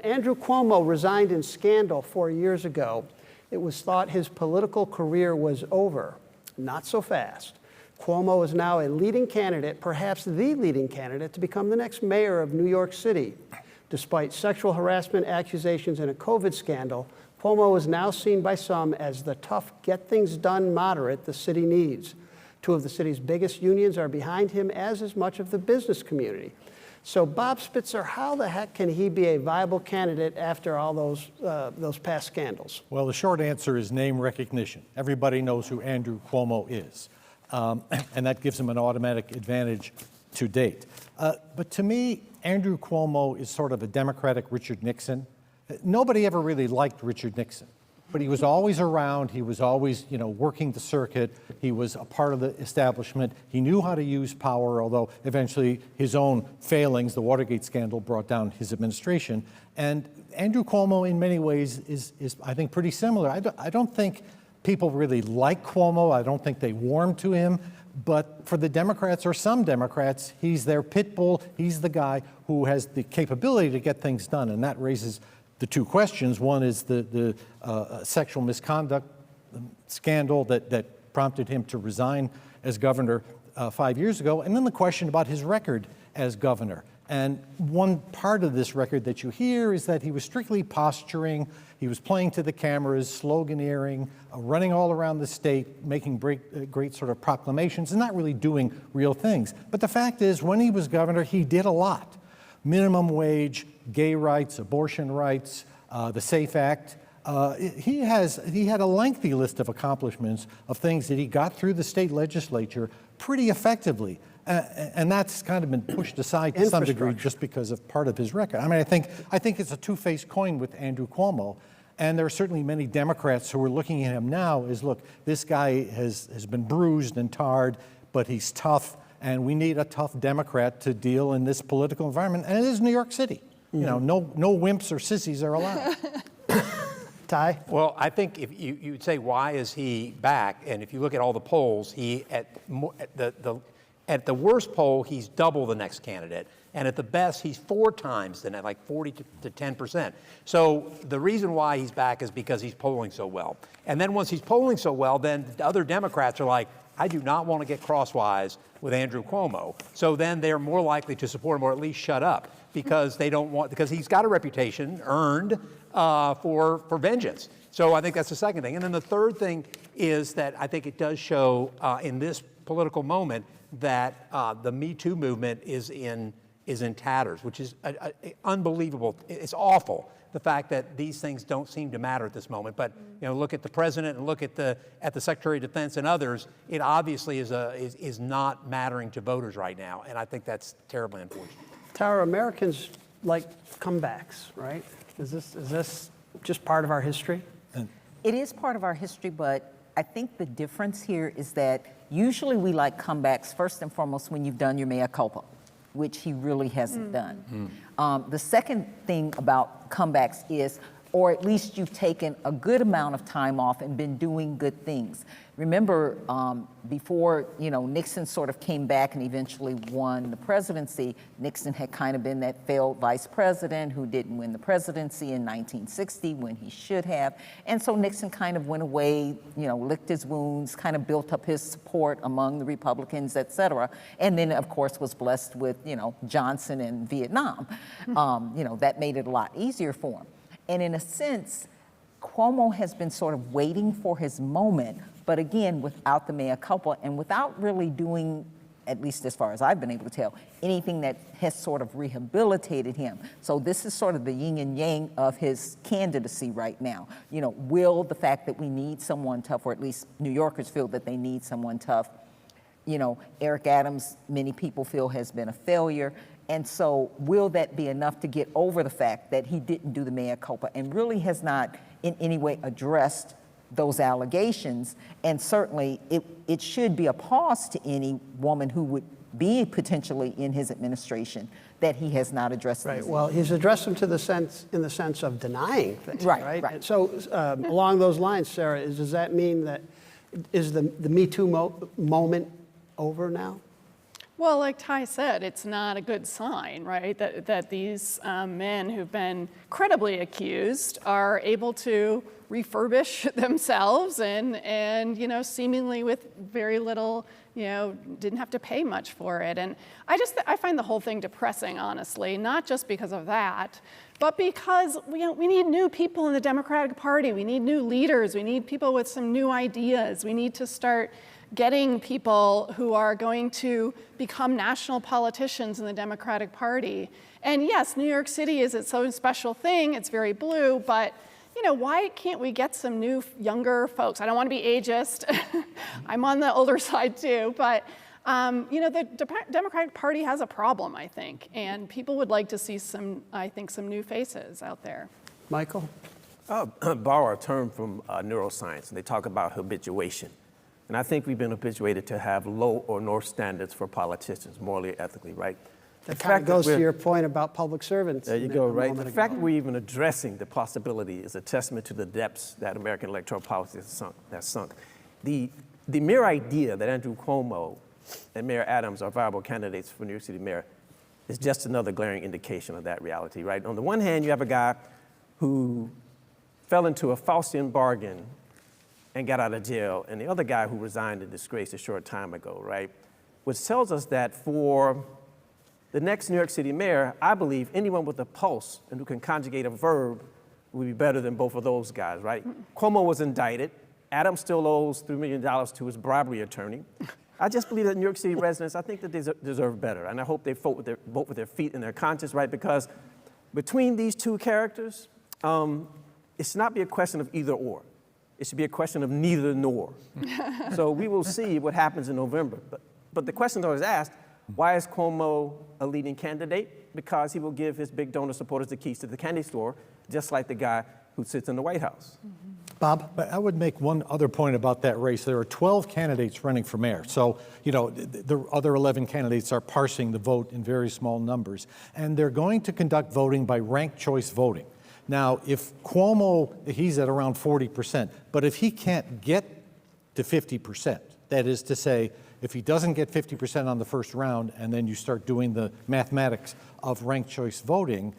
Andrew Cuomo resigned in scandal 4 years ago, it was thought his political career was over. Not so fast. Cuomo is now a leading candidate, perhaps the leading candidate, to become the next mayor of New York City. Despite sexual harassment accusations and a COVID scandal, Cuomo is now seen by some as the tough, get-things-done moderate the city needs. Two of the city's biggest unions are behind him, as is much of the business community. So Bob Spitzer, how the heck can he be a viable candidate after all those past scandals? Well, the short answer is name recognition. Everybody knows who Andrew Cuomo is, and that gives him an automatic advantage to date. But to me, Andrew Cuomo is sort of a Democratic Richard Nixon. Nobody ever really liked Richard Nixon, but he was always around. He was always, working the circuit. He was a part of the establishment. He knew how to use power, although eventually his own failings, the Watergate scandal, brought down his administration. And Andrew Cuomo, in many ways, is I think, pretty similar. I don't think people really like Cuomo. I don't think they warm to him. But for the Democrats, or some Democrats, he's their pit bull. He's the guy who has the capability to get things done, and that raises the two questions. One is the sexual misconduct scandal that prompted him to resign as governor 5 years ago, and then the question about his record as governor. And one part of this record that you hear is that he was strictly posturing, he was playing to the cameras, sloganeering, running all around the state, making great sort of proclamations and not really doing real things. But the fact is, when he was governor, he did a lot. Minimum wage, gay rights, abortion rights, the SAFE Act. He had a lengthy list of accomplishments of things that he got through the state legislature pretty effectively. And that's kind of been pushed aside to some degree just because of part of his record. I mean, I think it's a two-faced coin with Andrew Cuomo. And there are certainly many Democrats who are looking at him now as, look, this guy has been bruised and tarred, but he's tough. And we need a tough Democrat to deal in this political environment. And it is New York City. No wimps or sissies are allowed. Ty? Well, I think if you'd say, why is he back? And if you look at all the polls, at the worst poll, he's double the next candidate. And at the best, he's 4 times the net, like 40 to 10%. So the reason why he's back is because he's polling so well. And then once he's polling so well, then the other Democrats are like, I do not want to get crosswise with Andrew Cuomo. So then they're more likely to support him, or at least shut up, because because he's got a reputation earned for vengeance. So I think that's the second thing. And then the third thing is that I think it does show in this political moment that the Me Too movement is in tatters, which is unbelievable. It's awful, the fact that these things don't seem to matter at this moment. But look at the president and look at the Secretary of Defense and others. It obviously is not mattering to voters right now, and I think that's terribly unfortunate. Tara, Americans like comebacks, right? Is this just part of our history? It is part of our history, but I think the difference here is that usually we like comebacks first and foremost when you've done your mea culpa, which he really hasn't done. The second thing about comebacks is, or at least you've taken a good amount of time off and been doing good things. Remember, before Nixon sort of came back and eventually won the presidency, Nixon had kind of been that failed vice president who didn't win the presidency in 1960 when he should have. And so Nixon kind of went away, licked his wounds, kind of built up his support among the Republicans, et cetera. And then, of course, was blessed with, Johnson and Vietnam. That made it a lot easier for him. And in a sense, Cuomo has been sort of waiting for his moment, but again, without the mea culpa and without really doing, at least as far as I've been able to tell, anything that has sort of rehabilitated him. So this is sort of the yin and yang of his candidacy right now. Will the fact that we need someone tough, or at least New Yorkers feel that they need someone tough, Eric Adams, many people feel, has been a failure. And so will that be enough to get over the fact that he didn't do the mea culpa and really has not in any way addressed those allegations? And certainly it should be a pause to any woman who would be potentially in his administration that he has not addressed. Right. Well, he's addressed them in the sense of denying things. Right. And so along those lines, Sarah, does that mean that is the Me Too moment over now? Well, like Ty said, it's not a good sign, right? That these men who've been credibly accused are able to refurbish themselves and seemingly with very little, didn't have to pay much for it. And I find the whole thing depressing, honestly, not just because of that, but because we need new people in the Democratic Party. We need new leaders. We need people with some new ideas. We need to start getting people who are going to become national politicians in the Democratic Party. And yes, New York City is its own special thing. It's very blue, but why can't we get some new, younger folks? I don't want to be ageist. I'm on the older side too, but the Democratic Party has a problem, I think, and people would like to see some new faces out there. Michael? Borrow a term from neuroscience, and they talk about habituation. And I think we've been habituated to have low or no standards for politicians, morally, ethically, right? That kind of goes to your point about public servants. There you go, right? The fact that we're even addressing the possibility is a testament to the depths that American electoral politics has sunk. The mere idea that Andrew Cuomo and Mayor Adams are viable candidates for New York City mayor is just another glaring indication of that reality, right? On the one hand, you have a guy who fell into a Faustian bargain and got out of jail, and the other guy who resigned in disgrace a short time ago, right? Which tells us that for the next New York City mayor, I believe anyone with a pulse and who can conjugate a verb would be better than both of those guys, right? Cuomo was indicted. Adams still owes $3 million to his bribery attorney. I just believe that New York City residents, I think that they deserve better, and I hope they vote with their feet and their conscience, right? Because between these two characters, it should not be a question of either or. It should be a question of neither nor. So we will see what happens in November. But the question I was asked, why is Cuomo a leading candidate? Because he will give his big donor supporters the keys to the candy store, just like the guy who sits in the White House. Bob? But I would make one other point about that race. There are 12 candidates running for mayor. So, the other 11 candidates are parsing the vote in very small numbers. And they're going to conduct voting by ranked choice voting. Now, if Cuomo, he's at around 40%, but if he can't get to 50%, that is to say, if he doesn't get 50% on the first round and then you start doing the mathematics of ranked choice voting,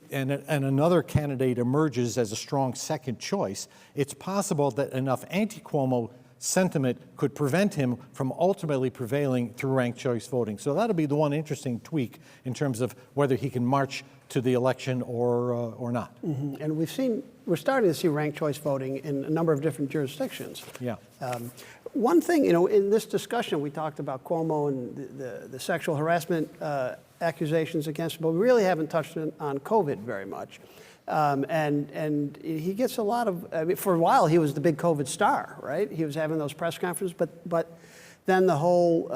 and another candidate emerges as a strong second choice, it's possible that enough anti-Cuomo sentiment could prevent him from ultimately prevailing through ranked choice voting. So that'll be the one interesting tweak in terms of whether he can march to the election or not. Mm-hmm. And we're starting to see ranked choice voting in a number of different jurisdictions. Yeah. One thing, in this discussion, we talked about Cuomo and the sexual harassment accusations against him, but we really haven't touched on COVID very much. And he gets a lot of, for a while, he was the big COVID star, right? He was having those press conferences, but then the whole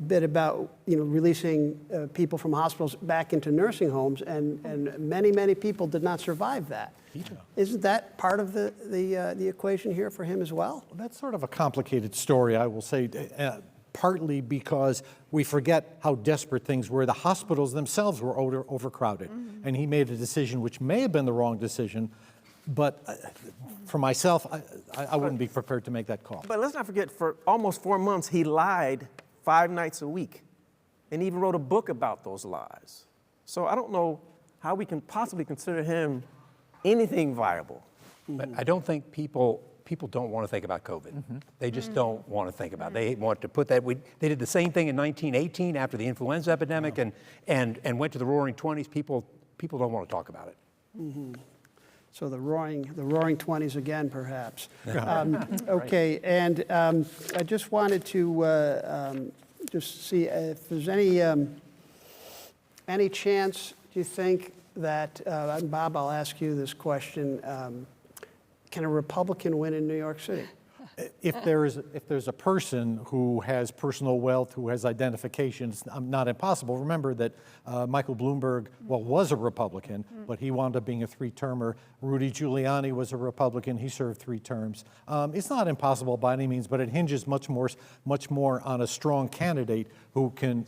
bit about, releasing people from hospitals back into nursing homes, and many people did not survive that. Isn't that part of the equation here for him as well? That's sort of a complicated story, I will say, partly because we forget how desperate things were. The hospitals themselves were overcrowded, and he made a decision which may have been the wrong decision, but for myself, I wouldn't be prepared to make that call. But let's not forget, for almost 4 months, he lied 5 nights a week, and even wrote a book about those lies. So I don't know how we can possibly consider him anything viable. But I don't think people don't want to think about COVID. They just don't want to think about it. They want to put that, they did the same thing in 1918 after the influenza epidemic and went to the roaring 20s. People don't want to talk about it. So the roaring 20s again, perhaps. Okay, and I just wanted to just see if there's any chance, do you think that, and Bob, I'll ask you this question, can a Republican win in New York City? If there's a person who has personal wealth, who has identification, it's not impossible. Remember that Michael Bloomberg, was a Republican, but he wound up being a 3-termer. Rudy Giuliani was a Republican. He served 3 terms. It's not impossible by any means, but it hinges much more on a strong candidate who can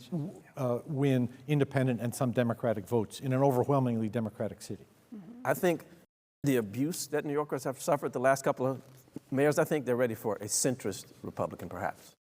win independent and some Democratic votes in an overwhelmingly Democratic city. I think the abuse that New Yorkers have suffered the last couple of mayors, I think they're ready for a centrist Republican, perhaps.